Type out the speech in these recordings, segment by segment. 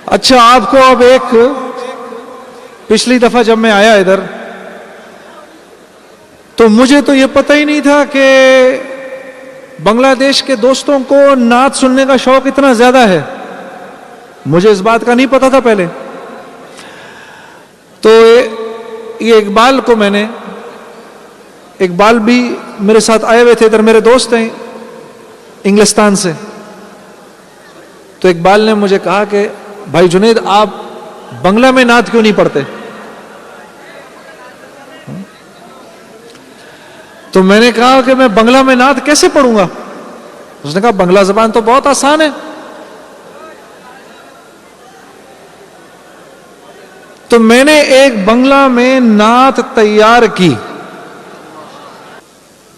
अच्छा, आपको अब एक, पिछली दफा जब मैं आया इधर तो मुझे तो यह पता ही नहीं था कि बांग्लादेश के दोस्तों को नात सुनने का शौक इतना ज्यादा है। मुझे इस बात का नहीं पता था पहले। तो ये इकबाल को मैंने, इकबाल भी मेरे साथ आए हुए थे इधर, मेरे दोस्त हैं इंग्लिस्तान से। तो इकबाल ने मुझे कहा कि भाई जुनैद, आप बंगला में नात क्यों नहीं पढ़ते? तो मैंने कहा कि मैं बंगला में नात कैसे पढ़ूंगा? उसने कहा बंगला जबान तो बहुत आसान है। तो मैंने एक बंगला में नात तैयार की।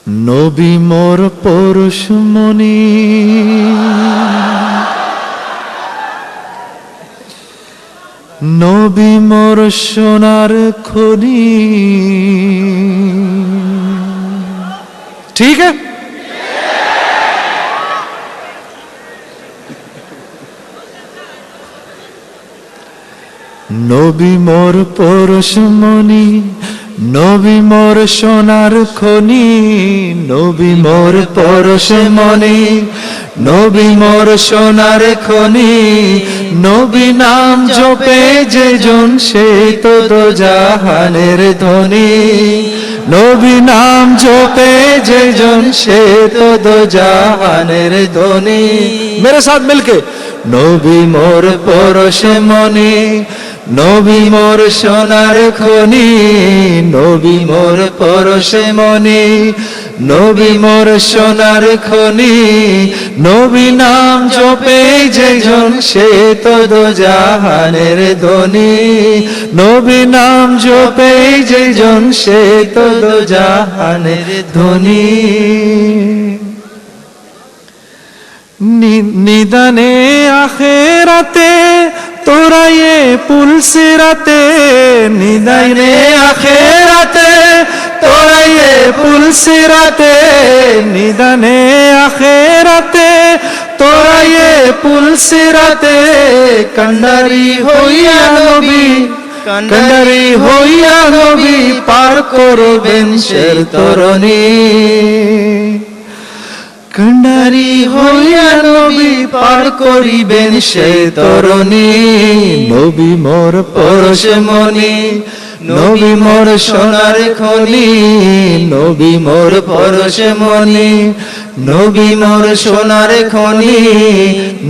नबी मोर पुरुष मणि, नबी मोर सोनार खनि। ठीक है? नबी मोर पुरुष मणि, नबी मोर सोनार खनि। नबी मोर पुरुष मणि, नबी मोर सोनार खनि। नबी नाम जपे जे জন সে তো দোজাহানের ধনী। नबी नाम जपे जे জন সে তো দোজাহানের ধনী। मेरे साथ मिलके, नबी मोर पुरुष मणि, नबी मोर सोनार खनि। नबी मोर पुरुष मणि, नबी मोर सोनार खनि। नबी नाम जपे जे জন সে তো দোজাহানের ধনী। নবী নাম জপে যে জন সে তো দোজাহানের ধনী। নিদানে আখেরাতে তোরা ये पुल सिराते। निदाने आखिराते তোরা ये पुल सिराते। निदाने आखिराते তোরা ये पुल सिराते। कंडारी হইয়া নবী, कंडारी হইয়া নবী পার করবেন শের তরণী। कंडारी হইয়া নবী পার করিবেন সেই তরণী। নবী মোর পুরুষ মণি, নবী মোর সোনার খনি। নবী মোর পুরুষ মণি, নবী মোর সোনার খনি।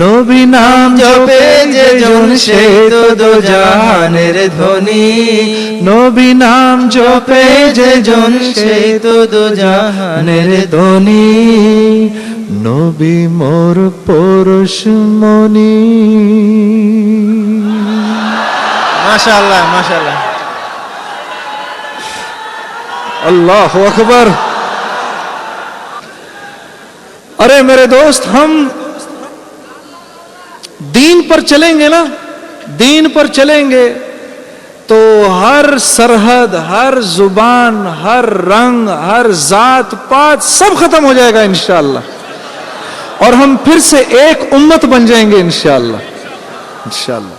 নবী নাম জপে যে জন সে তো দোজাহানের ধনী। নবী নাম জপে যে জন সে তো দোজাহানের ধনী। নবী মোর পুরুষ মণি। माशाअल्लाह माशाअल्लाह। अल्लाह अकबर। अरे मेरे दोस्त, हम दीन पर चलेंगे ना, दीन पर चलेंगे तो हर सरहद, हर जुबान, हर रंग, हर जात पात सब खत्म हो जाएगा इंशाअल्लाह। और हम फिर से एक उम्मत बन जाएंगे इंशाअल्लाह, इंशाअल्लाह।